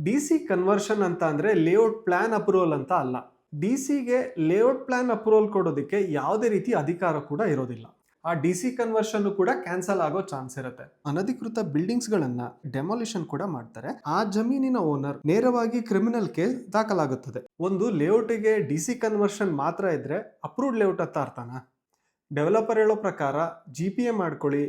D C conversion ಅಂತ ಅಂದರೆ layout plan approval ಅಂತ ಅಲ್ಲ. ಡಿ ಸಿಗೆ ಲೇಔಟ್ ಪ್ಲಾನ್ ಅಪ್ರೂವಲ್ ಕೊಡೋದಕ್ಕೆ ಯಾವುದೇ ರೀತಿ ಅಧಿಕಾರ ಕೂಡ ಇರೋದಿಲ್ಲ. ಆ ಡಿ ಸಿ ಕನ್ವರ್ಷನ್ ಕೂಡ ಕ್ಯಾನ್ಸಲ್ ಆಗೋ ಚಾನ್ಸ್ ಇರುತ್ತೆ. ಅನಧಿಕೃತ ಬಿಲ್ಡಿಂಗ್ಸ್ ಗಳನ್ನ ಡೆಮಾಲಿಷನ್ ಕೂಡ ಮಾಡ್ತಾರೆ. ಆ ಜಮೀನಿನ ಓನರ್ ನೇರವಾಗಿ ಕ್ರಿಮಿನಲ್ ಕೇಸ್ ದಾಖಲಾಗುತ್ತದೆ. ಒಂದು ಲೇಔಟ್ಗೆ ಡಿ ಸಿ ಕನ್ವರ್ಷನ್ ಮಾತ್ರ ಇದ್ರೆ ಅಪ್ರೂವ್ಡ್ ಲೇಔಟ್ ಅಂತ ಅರ್ಥನಾ? ಡೆವಲಪರ್ ಹೇಳೋ ಪ್ರಕಾರ GPA ಮಾಡ್ಕೊಳ್ಳಿ,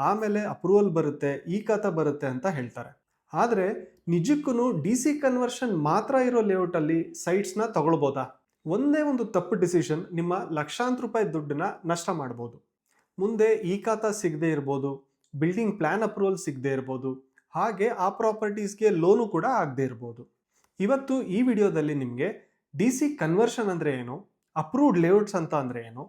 ಆಮೇಲೆ ಅಪ್ರೂವಲ್ ಬರುತ್ತೆ, ಈ ಖಾತಾ ಬರುತ್ತೆ ಅಂತ ಹೇಳ್ತಾರೆ. ಆದರೆ ನಿಜಕ್ಕೂ ಡಿ ಸಿ ಕನ್ವರ್ಷನ್ ಮಾತ್ರ ಇರೋ ಲೇಔಟಲ್ಲಿ ಸೈಟ್ಸ್ನ ತಗೊಳ್ಬೋದಾ? ಒಂದೇ ಒಂದು ತಪ್ಪು ಡಿಸಿಷನ್ ನಿಮ್ಮ ಲಕ್ಷಾಂತರ ರೂಪಾಯಿ ದುಡ್ಡನ್ನ ನಷ್ಟ ಮಾಡ್ಬೋದು. ಮುಂದೆ ಈ ಖಾತಾ ಸಿಗದೆ ಇರ್ಬೋದು, ಬಿಲ್ಡಿಂಗ್ ಪ್ಲಾನ್ ಅಪ್ರೂವಲ್ ಸಿಗದೆ ಇರ್ಬೋದು, ಹಾಗೆ ಆ ಪ್ರಾಪರ್ಟೀಸ್ಗೆ ಲೋನು ಕೂಡ ಆಗದೆ ಇರ್ಬೋದು. ಇವತ್ತು ಈ ವಿಡಿಯೋದಲ್ಲಿ ನಿಮಗೆ ಡಿ ಸಿ ಕನ್ವರ್ಷನ್ ಅಂದರೆ ಏನು, ಅಪ್ರೂವ್ಡ್ ಲೇಔಟ್ಸ್ ಅಂತ ಅಂದರೆ ಏನು,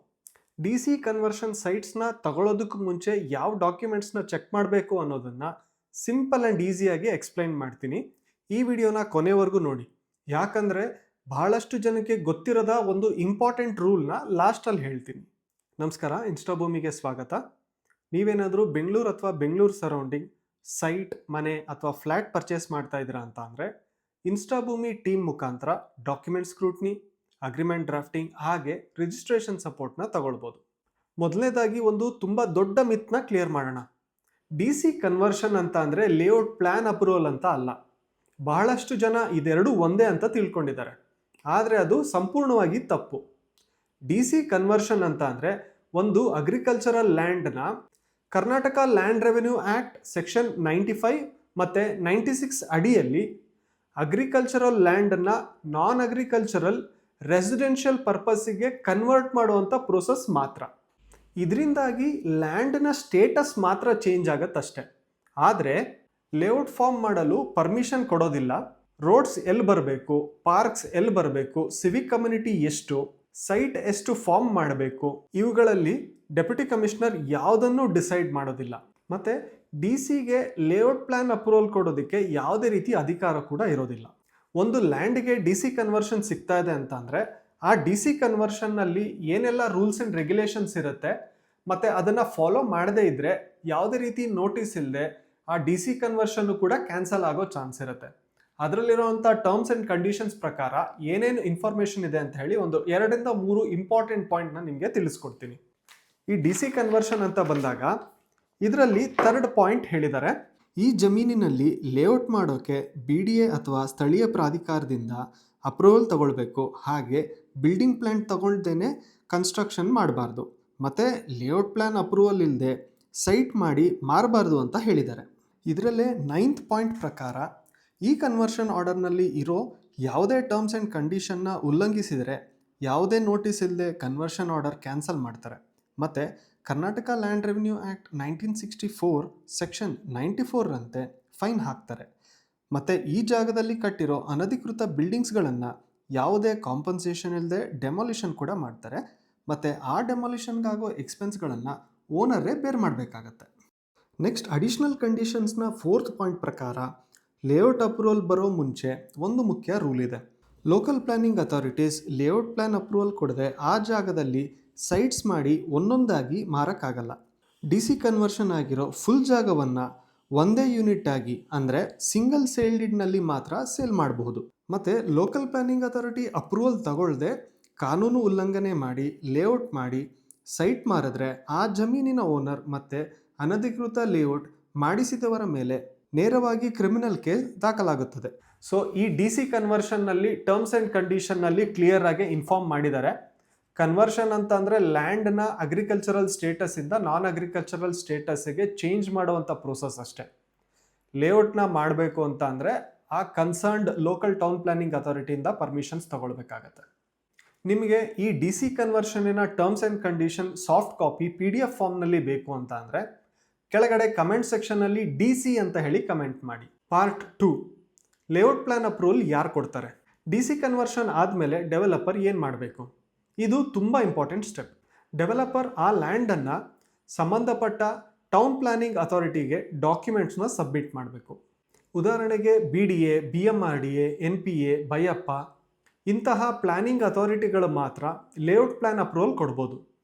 ಡಿ ಸಿ ಕನ್ವರ್ಷನ್ ಸೈಟ್ಸ್ನ ತಗೊಳ್ಳೋದಕ್ಕೂ ಮುಂಚೆ ಯಾವ ಡಾಕ್ಯುಮೆಂಟ್ಸ್ನ ಚೆಕ್ ಮಾಡಬೇಕು ಅನ್ನೋದನ್ನು ಸಿಂಪಲ್ ಆ್ಯಂಡ್ ಈಸಿಯಾಗಿ ಎಕ್ಸ್ಪ್ಲೈನ್ ಮಾಡ್ತೀನಿ. ಈ ವಿಡಿಯೋನ ಕೊನೆವರೆಗೂ ನೋಡಿ, ಯಾಕಂದರೆ ಬಹಳಷ್ಟು ಜನಕ್ಕೆ ಗೊತ್ತಿರೋದ ಒಂದು ಇಂಪಾರ್ಟೆಂಟ್ ರೂಲ್ನ ಲಾಸ್ಟಲ್ಲಿ ಹೇಳ್ತೀನಿ. ನಮಸ್ಕಾರ, ಇನ್ಸ್ಟಾಭೂಮಿಗೆ ಸ್ವಾಗತ. ನೀವೇನಾದರೂ ಬೆಂಗಳೂರು ಅಥವಾ ಬೆಂಗಳೂರು ಸರೌಂಡಿಂಗ್ ಸೈಟ್, ಮನೆ ಅಥವಾ ಫ್ಲ್ಯಾಟ್ ಪರ್ಚೇಸ್ ಮಾಡ್ತಾ ಇದ್ದೀರಾ ಅಂತ ಅಂದರೆ ಇನ್ಸ್ಟಾಭೂಮಿ ಟೀಮ್ ಮುಖಾಂತರ ಡಾಕ್ಯುಮೆಂಟ್ ಸ್ಕ್ರೂಟ್ನಿ, ಅಗ್ರಿಮೆಂಟ್ ಡ್ರಾಫ್ಟಿಂಗ್ ಹಾಗೆ ರಿಜಿಸ್ಟ್ರೇಷನ್ ಸಪೋರ್ಟ್ನ ತಗೊಳ್ಬೋದು. ಮೊದಲನೇದಾಗಿ ಒಂದು ತುಂಬ ದೊಡ್ಡ ಮಿತ್ನ ಕ್ಲಿಯರ್ ಮಾಡೋಣ. ಡಿ ಸಿ ಕನ್ವರ್ಷನ್ ಅಂತ ಅಂದರೆ ಲೇಔಟ್ ಪ್ಲಾನ್ ಅಪ್ರೂವಲ್ ಅಂತ ಅಲ್ಲ. ಬಹಳಷ್ಟು ಜನ ಇದೆರಡೂ ಒಂದೇ ಅಂತ ತಿಳ್ಕೊಂಡಿದ್ದಾರೆ, ಆದರೆ ಅದು ಸಂಪೂರ್ಣವಾಗಿ ತಪ್ಪು. ಡಿ ಸಿ ಕನ್ವರ್ಷನ್ ಅಂತ ಅಂದರೆ ಒಂದು ಅಗ್ರಿಕಲ್ಚರಲ್ ಲ್ಯಾಂಡ್ನ Karnataka land revenue act section 95 ಮತ್ತು 96 ಅಡಿಯಲ್ಲಿ ಅಗ್ರಿಕಲ್ಚರಲ್ ಲ್ಯಾಂಡನ್ನು ನಾನ್ ಅಗ್ರಿಕಲ್ಚರಲ್ ರೆಸಿಡೆನ್ಷಿಯಲ್ ಪರ್ಪಸ್ಸಿಗೆ ಕನ್ವರ್ಟ್ ಮಾಡುವಂಥ ಪ್ರೋಸೆಸ್ ಮಾತ್ರ. ಇದರಿಂದಾಗಿ ಲ್ಯಾಂಡ್ನ ಸ್ಟೇಟಸ್ ಮಾತ್ರ ಚೇಂಜ್ ಆಗತ್ತಷ್ಟೆ. ಆದರೆ ಲೇಔಟ್ ಫಾರ್ಮ್ ಮಾಡಲು ಪರ್ಮಿಷನ್ ಕೊಡೋದಿಲ್ಲ. ರೋಡ್ಸ್ ಎಲ್ಲಿ ಬರಬೇಕು, ಪಾರ್ಕ್ಸ್ ಎಲ್ಲಿ ಬರಬೇಕು, ಸಿವಿಕ್ ಕಮ್ಯುನಿಟಿ ಎಷ್ಟು, ಸೈಟ್ ಎಷ್ಟು ಫಾರ್ಮ್ ಮಾಡಬೇಕು, ಇವುಗಳಲ್ಲಿ ಡೆಪ್ಯೂಟಿ ಕಮಿಷನರ್ ಯಾವುದನ್ನು ಡಿಸೈಡ್ ಮಾಡೋದಿಲ್ಲ. ಮತ್ತು ಡಿ ಸಿಗೆ ಲೇಔಟ್ ಪ್ಲಾನ್ ಅಪ್ರೂವಲ್ ಕೊಡೋದಕ್ಕೆ ಯಾವುದೇ ರೀತಿ ಅಧಿಕಾರ ಕೂಡ ಇರೋದಿಲ್ಲ. ಒಂದು ಲ್ಯಾಂಡ್ಗೆ ಡಿ ಸಿ ಕನ್ವರ್ಷನ್ ಸಿಗ್ತಾ ಇದೆ ಅಂತ ಅಂದರೆ ಆ ಡಿ ಸಿ ಕನ್ವರ್ಷನ್ನಲ್ಲಿ ಏನೆಲ್ಲ ರೂಲ್ಸ್ ಆ್ಯಂಡ್ ರೆಗ್ಯುಲೇಷನ್ಸ್ ಇರುತ್ತೆ ಮತ್ತು ಅದನ್ನು ಫಾಲೋ ಮಾಡದೇ ಇದ್ದರೆ ಯಾವುದೇ ರೀತಿ ನೋಟಿಸ್ ಇಲ್ಲದೆ ಆ ಡಿ ಸಿ ಕನ್ವರ್ಷನ್ನು ಕೂಡ ಕ್ಯಾನ್ಸಲ್ ಆಗೋ ಚಾನ್ಸ್ ಇರುತ್ತೆ. ಅದರಲ್ಲಿರುವಂಥ ಟರ್ಮ್ಸ್ ಆ್ಯಂಡ್ ಕಂಡೀಷನ್ಸ್ ಪ್ರಕಾರ ಏನೇನು ಇನ್ಫಾರ್ಮೇಷನ್ ಇದೆ ಅಂತ ಹೇಳಿ ಒಂದು 2 ಇಂದ 3 ಇಂಪಾರ್ಟೆಂಟ್ ಪಾಯಿಂಟ್ನ ನಿಮಗೆ ತಿಳಿಸ್ಕೊಡ್ತೀನಿ. ಈ ಡಿ ಸಿ ಕನ್ವರ್ಷನ್ ಅಂತ ಬಂದಾಗ ಇದರಲ್ಲಿ 3rd ಪಾಯಿಂಟ್ ಹೇಳಿದ್ದಾರೆ. ಈ ಜಮೀನಿನಲ್ಲಿ ಲೇಔಟ್ ಮಾಡೋಕ್ಕೆ BDA ಅಥವಾ ಸ್ಥಳೀಯ ಪ್ರಾಧಿಕಾರದಿಂದ ಅಪ್ರೂವಲ್ ತಗೊಳ್ಬೇಕು. ಹಾಗೆ ಬಿಲ್ಡಿಂಗ್ ಪ್ಲಾನ್ ತಗೊಳ್ದೇನೆ ಕನ್ಸ್ಟ್ರಕ್ಷನ್ ಮಾಡಬಾರ್ದು. ಮತ್ತು ಲೇಔಟ್ ಪ್ಲಾನ್ ಅಪ್ರೂವಲ್ ಇಲ್ಲದೆ ಸೈಟ್ ಮಾಡಿ ಮಾರಬಾರ್ದು ಅಂತ ಹೇಳಿದ್ದಾರೆ. ಇದರಲ್ಲೇ 9th ಪಾಯಿಂಟ್ ಪ್ರಕಾರ ಈ ಕನ್ವರ್ಷನ್ ಆರ್ಡರ್ನಲ್ಲಿ ಇರೋ ಯಾವುದೇ ಟರ್ಮ್ಸ್ ಆ್ಯಂಡ್ ಕಂಡೀಷನ್ನ ಉಲ್ಲಂಘಿಸಿದರೆ ಯಾವುದೇ ನೋಟಿಸ್ ಇಲ್ಲದೆ ಕನ್ವರ್ಷನ್ ಆರ್ಡರ್ ಕ್ಯಾನ್ಸಲ್ ಮಾಡ್ತಾರೆ. ಮತ್ತು Karnataka land revenue act 1964 section 94ರಂತೆ ಫೈನ್ ಹಾಕ್ತಾರೆ. ಮತ್ತು ಈ ಜಾಗದಲ್ಲಿ ಕಟ್ಟಿರೋ ಅನಧಿಕೃತ ಬಿಲ್ಡಿಂಗ್ಸ್ಗಳನ್ನು ಯಾವುದೇ ಕಾಂಪನ್ಸೇಷನ್ ಇಲ್ಲದೆ ಡೆಮಾಲಿಷನ್ ಕೂಡ ಮಾಡ್ತಾರೆ. ಮತ್ತು ಆ ಡೆಮಾಲಿಷನ್ಗಾಗೋ ಎಕ್ಸ್ಪೆನ್ಸ್ಗಳನ್ನು ಓನರೇ ಬೇರ್ ಮಾಡಬೇಕಾಗತ್ತೆ. ನೆಕ್ಸ್ಟ್ ಅಡಿಷ್ನಲ್ ಕಂಡೀಷನ್ಸ್ನ 4th ಪಾಯಿಂಟ್ ಪ್ರಕಾರ ಲೇಔಟ್ ಅಪ್ರೂವಲ್ ಬರೋ ಮುಂಚೆ ಒಂದು ಮುಖ್ಯ ರೂಲ್ ಇದೆ. Local planning authorities layout plan approval ಕೊಡದೆ ಆ ಜಾಗದಲ್ಲಿ ಸೈಟ್ಸ್ ಮಾಡಿ ಒಂದೊಂದಾಗಿ ಮಾರಕ್ಕಾಗಲ್ಲ. ಡಿ ಸಿ ಕನ್ವರ್ಷನ್ ಆಗಿರೋ ಫುಲ್ ಜಾಗವನ್ನು ಒಂದೇ ಯೂನಿಟ್ ಆಗಿ ಅಂದರೆ ಸಿಂಗಲ್ ಸೇಲ್ಡಿಡ್ನಲ್ಲಿ ಮಾತ್ರ ಸೇಲ್ ಮಾಡಬಹುದು. ಮತ್ತು ಲೋಕಲ್ ಪ್ಲಾನಿಂಗ್ ಅಥಾರಿಟಿ ಅಪ್ರೂವಲ್ ತಗೊಳ್ಳದೆ ಕಾನೂನು ಉಲ್ಲಂಘನೆ ಮಾಡಿ ಲೇಔಟ್ ಮಾಡಿ ಸೈಟ್ ಮಾರಿದ್ರೆ ಆ ಜಮೀನಿನ ಓನರ್ ಮತ್ತು ಅನಧಿಕೃತ ಲೇಔಟ್ ಮಾಡಿಸಿದವರ ಮೇಲೆ ನೇರವಾಗಿ ಕ್ರಿಮಿನಲ್ ಕೇಸ್ ದಾಖಲಾಗುತ್ತದೆ. ಸೊ ಈ ಡಿ ಸಿ ಕನ್ವರ್ಷನ್ನಲ್ಲಿ ಟರ್ಮ್ಸ್ ಆ್ಯಂಡ್ ಕಂಡೀಷನ್ನಲ್ಲಿ ಕ್ಲಿಯರ್ ಆಗಿ ಇನ್ಫಾರ್ಮ್ ಮಾಡಿದ್ದಾರೆ. ಕನ್ವರ್ಷನ್ ಅಂತ ಅಂದರೆ ಲ್ಯಾಂಡ್ನ ಅಗ್ರಿಕಲ್ಚರಲ್ ಸ್ಟೇಟಸ್ಸಿಂದ ನಾನ್ ಅಗ್ರಿಕಲ್ಚರಲ್ ಸ್ಟೇಟಸ್ಸಿಗೆ ಚೇಂಜ್ ಮಾಡುವಂಥ ಪ್ರೋಸೆಸ್ ಅಷ್ಟೇ. ಲೇಔಟ್ನ ಮಾಡಬೇಕು ಅಂತ ಅಂದರೆ ಆ ಕನ್ಸರ್ನ್ಡ್ ಲೋಕಲ್ ಟೌನ್ ಪ್ಲಾನಿಂಗ್ ಅಥಾರಿಟಿಯಿಂದ ಪರ್ಮಿಷನ್ಸ್ ತಗೊಳ್ಬೇಕಾಗತ್ತೆ. ನಿಮಗೆ ಈ ಡಿ ಸಿ ಕನ್ವರ್ಷನಿನ terms and condition soft copy PDF ಫಾರ್ಮ್ನಲ್ಲಿ ಬೇಕು ಅಂತ ಅಂದರೆ ಕೆಳಗಡೆ ಕಮೆಂಟ್ ಸೆಕ್ಷನ್ನಲ್ಲಿ DC ಅಂತ ಹೇಳಿ ಕಮೆಂಟ್ ಮಾಡಿ. ಪಾರ್ಟ್ 2, ಲೇಔಟ್ ಪ್ಲಾನ್ ಅಪ್ರೂವಲ್ ಯಾರು ಕೊಡ್ತಾರೆ? ಡಿ ಸಿ ಕನ್ವರ್ಷನ್ ಆದಮೇಲೆ ಡೆವಲಪರ್ ಏನು ಮಾಡಬೇಕು? ಇದು ತುಂಬ ಇಂಪಾರ್ಟೆಂಟ್ ಸ್ಟೆಪ್. ಡೆವಲಪರ್ ಆ ಲ್ಯಾಂಡನ್ನು ಸಂಬಂಧಪಟ್ಟ ಟೌನ್ ಪ್ಲಾನಿಂಗ್ ಅಥಾರಿಟಿಗೆ ಡಾಕ್ಯುಮೆಂಟ್ಸ್ನ ಸಬ್ಮಿಟ್ ಮಾಡಬೇಕು. ಉದಾಹರಣೆಗೆ BDA, BMRDA, NPA, ಬೈಯಪ್ಪ ಇಂತಹ ಪ್ಲಾನಿಂಗ್ ಅಥಾರಿಟಿಗಳು ಮಾತ್ರ ಲೇಔಟ್ ಪ್ಲಾನ್ ಅಪ್ರೂವಲ್ ಕೊಡ್ಬೋದು.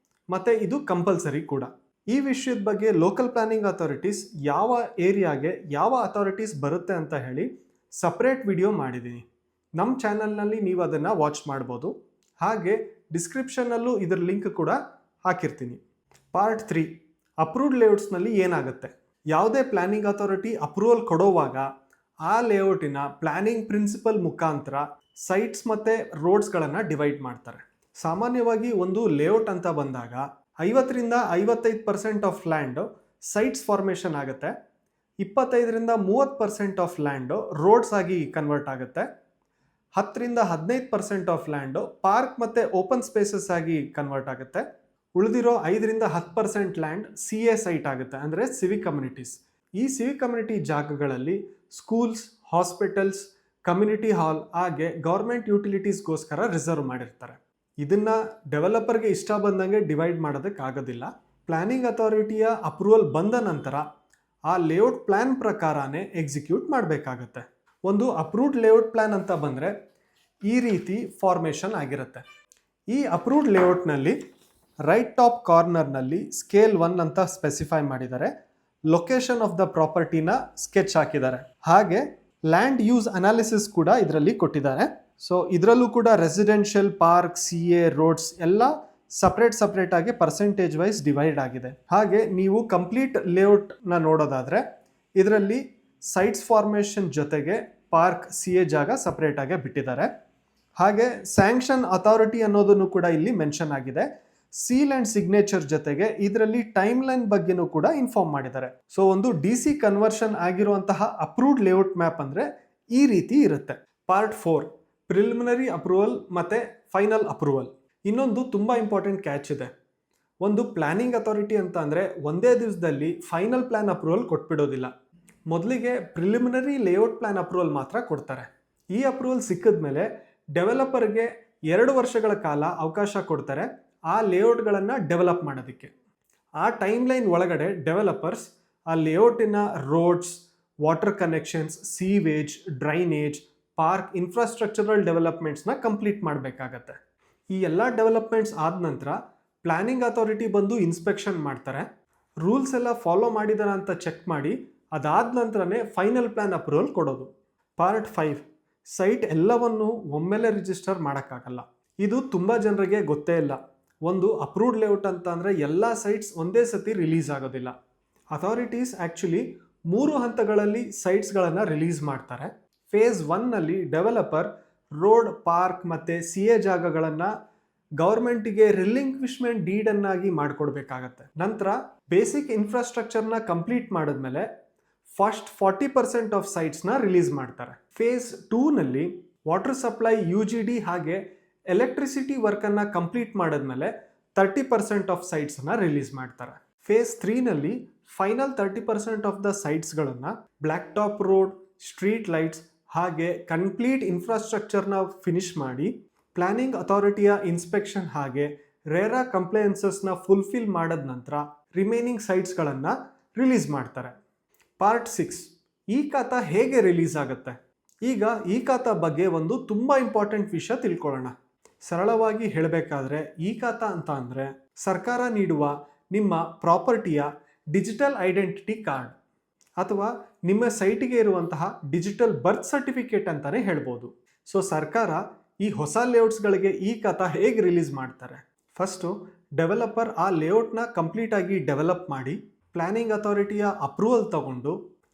ಮತ್ತು ಇದು ಕಂಪಲ್ಸರಿ ಕೂಡ. ಈ ವಿಷಯದ ಬಗ್ಗೆ ಲೋಕಲ್ ಪ್ಲಾನಿಂಗ್ ಅಥಾರಿಟೀಸ್ ಯಾವ ಏರಿಯಾಗೆ ಯಾವ ಅಥಾರಿಟೀಸ್ ಬರುತ್ತೆ ಅಂತ ಹೇಳಿ ಸಪ್ರೇಟ್ ವಿಡಿಯೋ ಮಾಡಿದ್ದೀನಿ. ನಮ್ಮ ಚಾನಲ್ನಲ್ಲಿ ನೀವು ಅದನ್ನು ವಾಚ್ ಮಾಡ್ಬೋದು. ಹಾಗೆ ಡಿಸ್ಕ್ರಿಪ್ಷನ್ನಲ್ಲೂ ಇದರ ಲಿಂಕ್ ಕೂಡ ಹಾಕಿರ್ತೀನಿ. ಪಾರ್ಟ್ 3, ಅಪ್ರೂವ್ಡ್ ಲೇಔಟ್ಸ್ನಲ್ಲಿ ಏನಾಗುತ್ತೆ. ಯಾವುದೇ ಪ್ಲಾನಿಂಗ್ ಅಥಾರಿಟಿ ಅಪ್ರೂವಲ್ ಕೊಡೋವಾಗ ಆ ಲೇಔಟಿನ ಪ್ಲಾನಿಂಗ್ ಪ್ರಿನ್ಸಿಪಲ್ ಮುಖಾಂತರ ಸೈಟ್ಸ್ ಮತ್ತು ರೋಡ್ಸ್ಗಳನ್ನು ಡಿವೈಡ್ ಮಾಡ್ತಾರೆ. ಸಾಮಾನ್ಯವಾಗಿ ಒಂದು ಲೇಔಟ್ ಅಂತ ಬಂದಾಗ 50ರಿಂದ 55% ಆಫ್ ಲ್ಯಾಂಡು ಸೈಟ್ಸ್ ಫಾರ್ಮೇಷನ್ ಆಗುತ್ತೆ, 25ರಿಂದ 30% ಆಫ್ ಲ್ಯಾಂಡು ರೋಡ್ಸ್ ಆಗಿ ಕನ್ವರ್ಟ್ ಆಗುತ್ತೆ, 10ರಿಂದ 15% ಆಫ್ ಲ್ಯಾಂಡು ಪಾರ್ಕ್ ಮತ್ತು ಓಪನ್ ಸ್ಪೇಸಸ್ ಆಗಿ ಕನ್ವರ್ಟ್ ಆಗುತ್ತೆ, ಉಳಿದಿರೋ 5ರಿಂದ 10% ಲ್ಯಾಂಡ್ CA ಸೈಟ್ ಆಗುತ್ತೆ, ಅಂದರೆ ಸಿವಿಕ್ ಕಮ್ಯುನಿಟೀಸ್. ಈ ಸಿವಿಕ್ ಕಮ್ಯುನಿಟಿ ಜಾಗಗಳಲ್ಲಿ ಸ್ಕೂಲ್ಸ್, ಹಾಸ್ಪಿಟಲ್ಸ್, ಕಮ್ಯುನಿಟಿ ಹಾಲ್ ಹಾಗೆ ಗೌರ್ಮೆಂಟ್ ಯುಟಿಲಿಟೀಸ್ಗೋಸ್ಕರ ರಿಸರ್ವ್ ಮಾಡಿರ್ತಾರೆ. ಇದನ್ನು ಡೆವಲಪರ್ಗೆ ಇಷ್ಟ ಬಂದಂಗೆ ಡಿವೈಡ್ ಮಾಡೋದಕ್ಕಾಗೋದಿಲ್ಲ. ಪ್ಲಾನಿಂಗ್ ಅಥಾರಿಟಿಯ ಅಪ್ರೂವಲ್ ಬಂದ ನಂತರ ಆ ಲೇಔಟ್ ಪ್ಲ್ಯಾನ್ ಪ್ರಕಾರನೇ ಎಕ್ಸಿಕ್ಯೂಟ್ ಮಾಡಬೇಕಾಗತ್ತೆ. ಒಂದು ಅಪ್ರೂವ್ಡ್ ಲೇಔಟ್ ಪ್ಲ್ಯಾನ್ ಅಂತ ಬಂದರೆ ಈ ರೀತಿ ಫಾರ್ಮೇಷನ್ ಆಗಿರುತ್ತೆ. ಈ ಅಪ್ರೂವ್ಡ್ ಲೇಔಟ್ನಲ್ಲಿ ರೈಟ್ ಟಾಪ್ ಕಾರ್ನರ್ನಲ್ಲಿ ಸ್ಕೇಲ್ 1 ಅಂತ ಸ್ಪೆಸಿಫೈ ಮಾಡಿದ್ದಾರೆ. ಲೊಕೇಶನ್ ಆಫ್ ದ ಪ್ರಾಪರ್ಟಿನ ಸ್ಕೆಚ್ ಹಾಕಿದ್ದಾರೆ. ಹಾಗೆ ಲ್ಯಾಂಡ್ ಯೂಸ್ ಅನಾಲಿಸಿಸ್ ಕೂಡ ಇದರಲ್ಲಿ ಕೊಟ್ಟಿದ್ದಾರೆ. ಸೊ ಇದರಲ್ಲೂ ಕೂಡ ರೆಸಿಡೆನ್ಷಿಯಲ್, ಪಾರ್ಕ್, CA, ರೋಡ್ಸ್ ಎಲ್ಲ ಸಪ್ರೇಟ್ ಆಗಿ ಪರ್ಸೆಂಟೇಜ್ ವೈಸ್ ಡಿವೈಡ್ ಆಗಿದೆ. ಹಾಗೆ ನೀವು ಕಂಪ್ಲೀಟ್ ಲೇಔಟ್ನ ನೋಡೋದಾದರೆ ಇದರಲ್ಲಿ ಸೈಟ್ಸ್ ಫಾರ್ಮೇಷನ್ ಜೊತೆಗೆ ಪಾರ್ಕ್, CA ಜಾಗ ಸಪ್ರೇಟ್ ಆಗಿ ಬಿಟ್ಟಿದ್ದಾರೆ. ಹಾಗೆ ಸ್ಯಾಂಕ್ಷನ್ ಅಥಾರಿಟಿ ಅನ್ನೋದನ್ನು ಕೂಡ ಇಲ್ಲಿ ಮೆನ್ಷನ್ ಆಗಿದೆ. ಸೀಲ್ ಆ್ಯಂಡ್ ಸಿಗ್ನೇಚರ್ ಜೊತೆಗೆ ಇದರಲ್ಲಿ ಟೈಮ್ ಲೈನ್ ಬಗ್ಗೆನೂ ಕೂಡ ಇನ್ಫಾರ್ಮ್ ಮಾಡಿದ್ದಾರೆ. ಸೊ ಒಂದು DC ಕನ್ವರ್ಷನ್ ಆಗಿರುವಂತಹ ಅಪ್ರೂವ್ಡ್ ಲೇಔಟ್ ಮ್ಯಾಪ್ ಅಂದರೆ ಈ ರೀತಿ ಇರುತ್ತೆ. ಪಾರ್ಟ್ 4, ಪ್ರಿಲಿಮಿನರಿ ಅಪ್ರೂವಲ್ ಮತ್ತು ಫೈನಲ್ ಅಪ್ರೂವಲ್. ಇನ್ನೊಂದು ತುಂಬ ಇಂಪಾರ್ಟೆಂಟ್ ಕ್ಯಾಚ್ ಇದೆ. ಒಂದು ಪ್ಲಾನಿಂಗ್ ಅಥಾರಿಟಿ ಅಂತ ಅಂದರೆ ಒಂದೇ ದಿವಸದಲ್ಲಿ ಫೈನಲ್ ಪ್ಲ್ಯಾನ್ ಅಪ್ರೂವಲ್ ಕೊಟ್ಬಿಡೋದಿಲ್ಲ. ಮೊದಲಿಗೆ ಪ್ರಿಲಿಮಿನರಿ ಲೇಔಟ್ ಪ್ಲ್ಯಾನ್ ಅಪ್ರೂವಲ್ ಮಾತ್ರ ಕೊಡ್ತಾರೆ. ಈ ಅಪ್ರೂವಲ್ ಸಿಕ್ಕಿದ ಮೇಲೆ ಡೆವಲಪರ್ಗೆ 2 ವರ್ಷಗಳ ಕಾಲ ಅವಕಾಶ ಕೊಡ್ತಾರೆ ಆ ಲೇಔಟ್ಗಳನ್ನು ಡೆವಲಪ್ ಮಾಡೋದಕ್ಕೆ. ಆ ಟೈಮ್ ಲೈನ್ ಒಳಗಡೆ ಡೆವಲಪರ್ಸ್ ಆ ಲೇಔಟಿನ roads, water connections, sewage, drainage, park, infrastructural ಡೆವಲಪ್ಮೆಂಟ್ಸ್ನ ಕಂಪ್ಲೀಟ್ ಮಾಡಬೇಕಾಗತ್ತೆ. ಈ ಎಲ್ಲ ಡೆವಲಪ್ಮೆಂಟ್ಸ್ ಆದ ನಂತರ ಪ್ಲಾನಿಂಗ್ ಅಥಾರಿಟಿ ಬಂದು ಇನ್ಸ್ಪೆಕ್ಷನ್ ಮಾಡ್ತಾರೆ. ರೂಲ್ಸ್ ಎಲ್ಲ ಫಾಲೋ ಮಾಡಿದಾರ ಅಂತ ಚೆಕ್ ಮಾಡಿ ಅದಾದ ನಂತರನೇ ಫೈನಲ್ ಪ್ಲ್ಯಾನ್ ಅಪ್ರೂವಲ್ ಕೊಡೋದು. ಪಾರ್ಟ್ 5, ಸೈಟ್ ಎಲ್ಲವನ್ನು ಒಮ್ಮೆಲೆ ರಿಜಿಸ್ಟರ್ ಮಾಡೋಕ್ಕಾಗಲ್ಲ. ಇದು ತುಂಬ ಜನರಿಗೆ ಗೊತ್ತೇ ಇಲ್ಲ. ಒಂದು ಅಪ್ರೂವ್ಡ್ ಲೇಔಟ್ ಅಂತ ಅಂದರೆ ಎಲ್ಲ ಸೈಟ್ಸ್ ಒಂದೇ ಸತಿ ರಿಲೀಸ್ ಆಗೋದಿಲ್ಲ. ಅಥಾರಿಟೀಸ್ ಆ್ಯಕ್ಚುಲಿ 3 ಹಂತಗಳಲ್ಲಿ ಸೈಟ್ಸ್ಗಳನ್ನು ರಿಲೀಸ್ ಮಾಡ್ತಾರೆ. ಫೇಸ್ 1ನಲ್ಲಿ ಡೆವಲಪರ್ ರೋಡ್, ಪಾರ್ಕ್ ಮತ್ತು CA ಜಾಗಗಳನ್ನು ಗೌರ್ಮೆಂಟಿಗೆ ರಿಲಿಂಕ್ವಿಶ್ಮೆಂಟ್ ಡೀಡನ್ನಾಗಿ ಮಾಡಿಕೊಡ್ಬೇಕಾಗತ್ತೆ. ನಂತರ ಬೇಸಿಕ್ ಇನ್ಫ್ರಾಸ್ಟ್ರಕ್ಚರ್ನ ಕಂಪ್ಲೀಟ್ ಮಾಡಿದ್ಮೇಲೆ ಫಸ್ಟ್ 40% ಆಫ್ ಸೈಟ್ಸ್ನ ರಿಲೀಸ್ ಮಾಡ್ತಾರೆ. ಫೇಸ್ 2ನಲ್ಲಿ ವಾಟರ್ ಸಪ್ಲೈ, UGD ಹಾಗೆ ಎಲೆಕ್ಟ್ರಿಸಿಟಿ ವರ್ಕನ್ನು ಕಂಪ್ಲೀಟ್ ಮಾಡಿದ್ಮೇಲೆ 30% ಆಫ್ ಸೈಟ್ಸನ್ನು ರಿಲೀಸ್ ಮಾಡ್ತಾರೆ. ಫೇಸ್ 3ನಲ್ಲಿ ಫೈನಲ್ 30% ಆಫ್ ದ ಸೈಟ್ಸ್ಗಳನ್ನು black top road, street lights ಹಾಗೆ ಕಂಪ್ಲೀಟ್ ಇನ್ಫ್ರಾಸ್ಟ್ರಕ್ಚರ್ನ ಫಿನಿಶ್ ಮಾಡಿ ಪ್ಲಾನಿಂಗ್ ಅಥಾರಿಟಿಯ ಇನ್ಸ್ಪೆಕ್ಷನ್ ಹಾಗೆ ರೇರಾ ಕಂಪ್ಲೈನ್ಸಸ್ನ ಫುಲ್ಫಿಲ್ ಮಾಡಿದ ನಂತರ ರಿಮೈನಿಂಗ್ ಸೈಟ್ಸ್ಗಳನ್ನು ರಿಲೀಸ್ ಮಾಡ್ತಾರೆ. ಪಾರ್ಟ್ 6, ಈ ಖಾತಾ ಹೇಗೆ ರಿಲೀಸ್ ಆಗುತ್ತೆ. ಈಗ ಈ ಖಾತಾ ಬಗ್ಗೆ ಒಂದು ತುಂಬ ಇಂಪಾರ್ಟೆಂಟ್ ವಿಷಯ ತಿಳ್ಕೊಳ್ಳೋಣ. ಸರಳವಾಗಿ ಹೇಳಬೇಕಾದ್ರೆ ಈ ಖಾತಾ ಅಂತ ಅಂದರೆ ಸರ್ಕಾರ ನೀಡುವ ನಿಮ್ಮ ಪ್ರಾಪರ್ಟಿಯ ಡಿಜಿಟಲ್ ಐಡೆಂಟಿಟಿ ಕಾರ್ಡ್ ಅಥವಾ ನಿಮ್ಮ ಸೈಟಿಗೆ ಇರುವಂತಹ ಡಿಜಿಟಲ್ ಬರ್ತ್ ಸರ್ಟಿಫಿಕೇಟ್ ಅಂತಲೇ ಹೇಳ್ಬೋದು. ಸೊ ಸರ್ಕಾರ ಈ ಹೊಸ ಲೇಔಟ್ಸ್ಗಳಿಗೆ ಈ ಖಾತಾ ಹೇಗೆ ರಿಲೀಸ್ ಮಾಡ್ತಾರೆ. ಫಸ್ಟು ಡೆವಲಪರ್ ಆ ಲೇಔಟ್ನ ಕಂಪ್ಲೀಟಾಗಿ ಡೆವಲಪ್ ಮಾಡಿ ಪ್ಲಾನಿಂಗ್ ಅಥಾರಿಟಿಯ ಅಪ್ರೂವಲ್ ತಗೊಂಡು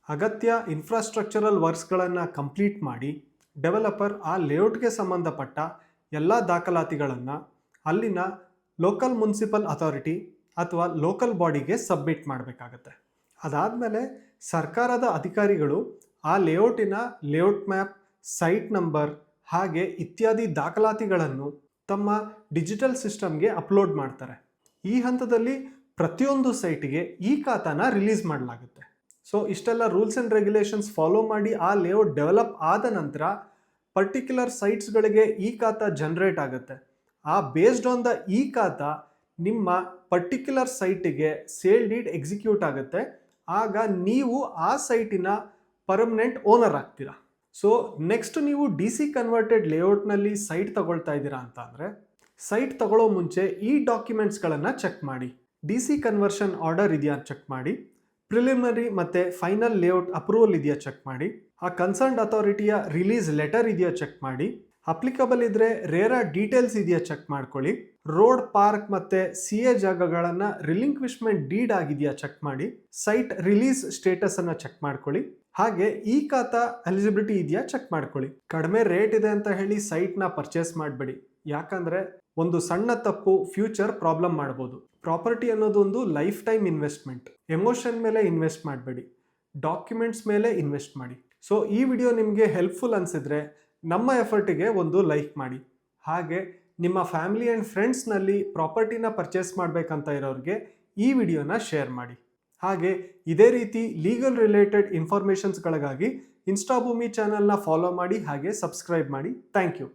ಅಗತ್ಯ ಇನ್ಫ್ರಾಸ್ಟ್ರಕ್ಚರಲ್ ವರ್ಕ್ಸ್ಗಳನ್ನು ಕಂಪ್ಲೀಟ್ ಮಾಡಿ ಡೆವಲಪರ್ ಆ ಲೇಔಟ್ಗೆ ಸಂಬಂಧಪಟ್ಟ ಎಲ್ಲ ದಾಖಲಾತಿಗಳನ್ನು ಅಲ್ಲಿನ ಲೋಕಲ್ ಮುನ್ಸಿಪಲ್ ಅಥಾರಿಟಿ ಅಥವಾ ಲೋಕಲ್ ಬಾಡಿಗೆ ಸಬ್ಮಿಟ್ ಮಾಡಬೇಕಾಗತ್ತೆ. ಅದಾದಮೇಲೆ ಸರ್ಕಾರದ ಅಧಿಕಾರಿಗಳು ಆ ಲೇಔಟಿನ ಲೇಔಟ್ ಮ್ಯಾಪ್, ಸೈಟ್ ನಂಬರ್ ಹಾಗೆ ಇತ್ಯಾದಿ ದಾಖಲಾತಿಗಳನ್ನು ತಮ್ಮ ಡಿಜಿಟಲ್ ಸಿಸ್ಟಮ್ಗೆ ಅಪ್ಲೋಡ್ ಮಾಡ್ತಾರೆ. ಈ ಹಂತದಲ್ಲಿ ಪ್ರತಿಯೊಂದು ಸೈಟಿಗೆ ಈ ಖಾತಾನ ರಿಲೀಸ್ ಮಾಡಲಾಗುತ್ತೆ. ಸೊ ಇಷ್ಟೆಲ್ಲ ರೂಲ್ಸ್ ಆ್ಯಂಡ್ ರೆಗ್ಯುಲೇಷನ್ಸ್ ಫಾಲೋ ಮಾಡಿ ಆ ಲೇಔಟ್ ಡೆವಲಪ್ ಆದ ನಂತರ ಪರ್ಟಿಕ್ಯುಲರ್ ಸೈಟ್ಸ್ಗಳಿಗೆ ಈ ಖಾತಾ ಜನರೇಟ್ ಆಗುತ್ತೆ. ಆ ಬೇಸ್ಡ್ ಆನ್ ದ ಈ ಖಾತಾ ನಿಮ್ಮ ಪರ್ಟಿಕ್ಯುಲರ್ ಸೈಟಿಗೆ ಸೇಲ್ ಡೀಡ್ ಎಕ್ಸಿಕ್ಯೂಟ್ ಆಗುತ್ತೆ. ಆಗ ನೀವು ಆ ಸೈಟಿನ ಪರ್ಮನೆಂಟ್ ಓನರ್ ಆಗ್ತೀರಾ. ಸೊ ನೆಕ್ಸ್ಟ್ ನೀವು DC ಕನ್ವರ್ಟೆಡ್ ಲೇಔಟ್ನಲ್ಲಿ ಸೈಟ್ ತಗೊಳ್ತಾ ಇದ್ದೀರಾ ಅಂತ ಅಂದರೆ ಸೈಟ್ ತಗೊಳ್ಳೋ ಮುಂಚೆ ಈ ಡಾಕ್ಯುಮೆಂಟ್ಸ್ಗಳನ್ನು ಚೆಕ್ ಮಾಡಿ. DC ಕನ್ವರ್ಷನ್ ಆರ್ಡರ್ ಇದೆಯಾ ಚೆಕ್ ಮಾಡಿ, ಪ್ರಿಲಿಮಿನರಿ ಮತ್ತು ಫೈನಲ್ ಲೇಔಟ್ ಅಪ್ರೂವಲ್ ಇದೆಯಾ ಚೆಕ್ ಮಾಡಿ, ಆ ಕನ್ಸರ್ನ್ಡ್ ಅಥಾರಿಟಿಯ ರಿಲೀಸ್ ಲೆಟರ್ ಇದೆಯಾ ಚೆಕ್ ಮಾಡಿ. ಅಪ್ಲಿಕಬಲ್ ಇದ್ರೆ ರೇರಾ ಡೀಟೇಲ್ಸ್ ಇದೆಯಾ ಚೆಕ್ ಮಾಡ್ಕೊಳ್ಳಿ. ರೋಡ್, ಪಾರ್ಕ್ ಮತ್ತೆ CA ಜಾಗಗಳನ್ನ ರಿಲಿಂಕ್ವಿಶ್ಮೆಂಟ್ ಡೀಡ್ ಆಗಿದೆಯಾ ಚೆಕ್ ಮಾಡಿ. ಸೈಟ್ ರಿಲೀಸ್ ಸ್ಟೇಟಸ್ ಅನ್ನ ಚೆಕ್ ಮಾಡ್ಕೊಳ್ಳಿ. ಹಾಗೆ ಈ ಖಾತಾ ಎಲಿಜಿಬಿಲಿಟಿ ಇದೆಯಾ ಚೆಕ್ ಮಾಡ್ಕೊಳ್ಳಿ. ಕಡಿಮೆ ರೇಟ್ ಇದೆ ಅಂತ ಹೇಳಿ ಸೈಟ್ ನ ಪರ್ಚೇಸ್ ಮಾಡಬೇಡಿ, ಯಾಕಂದ್ರೆ ಒಂದು ಸಣ್ಣ ತಪ್ಪು ಫ್ಯೂಚರ್ ಪ್ರಾಬ್ಲಮ್ ಮಾಡಬಹುದು. ಪ್ರಾಪರ್ಟಿ ಅನ್ನೋದು ಒಂದು ಲೈಫ್ ಟೈಮ್ ಇನ್ವೆಸ್ಟ್ಮೆಂಟ್. ಎಮೋಷನ್ ಮೇಲೆ ಇನ್ವೆಸ್ಟ್ ಮಾಡಬೇಡಿ, ಡಾಕ್ಯುಮೆಂಟ್ಸ್ ಮೇಲೆ ಇನ್ವೆಸ್ಟ್ ಮಾಡಿ. ಸೊ ಈ ವಿಡಿಯೋ ನಿಮಗೆ ಹೆಲ್ಪ್ಫುಲ್ ಅನ್ಸಿದ್ರೆ ನಮ್ಮ ಎಫರ್ಟಿಗೆ ಒಂದು ಲೈಕ್ ಮಾಡಿ. ಹಾಗೆ ನಿಮ್ಮ ಫ್ಯಾಮಿಲಿ ಆ್ಯಂಡ್ ಫ್ರೆಂಡ್ಸ್ನಲ್ಲಿ ಪ್ರಾಪರ್ಟಿನ ಪರ್ಚೇಸ್ ಮಾಡಬೇಕಂತ ಇರೋರಿಗೆ ಈ ವಿಡಿಯೋನ ಶೇರ್ ಮಾಡಿ. ಹಾಗೆ ಇದೇ ರೀತಿ ಲೀಗಲ್ ರಿಲೇಟೆಡ್ ಇನ್ಫಾರ್ಮೇಷನ್ಸ್ಗಳಿಗಾಗಿ ಇನ್ಸ್ಟಾಭೂಮಿ ಚಾನಲ್ನ ಫಾಲೋ ಮಾಡಿ ಹಾಗೆ ಸಬ್ಸ್ಕ್ರೈಬ್ ಮಾಡಿ. Thank you.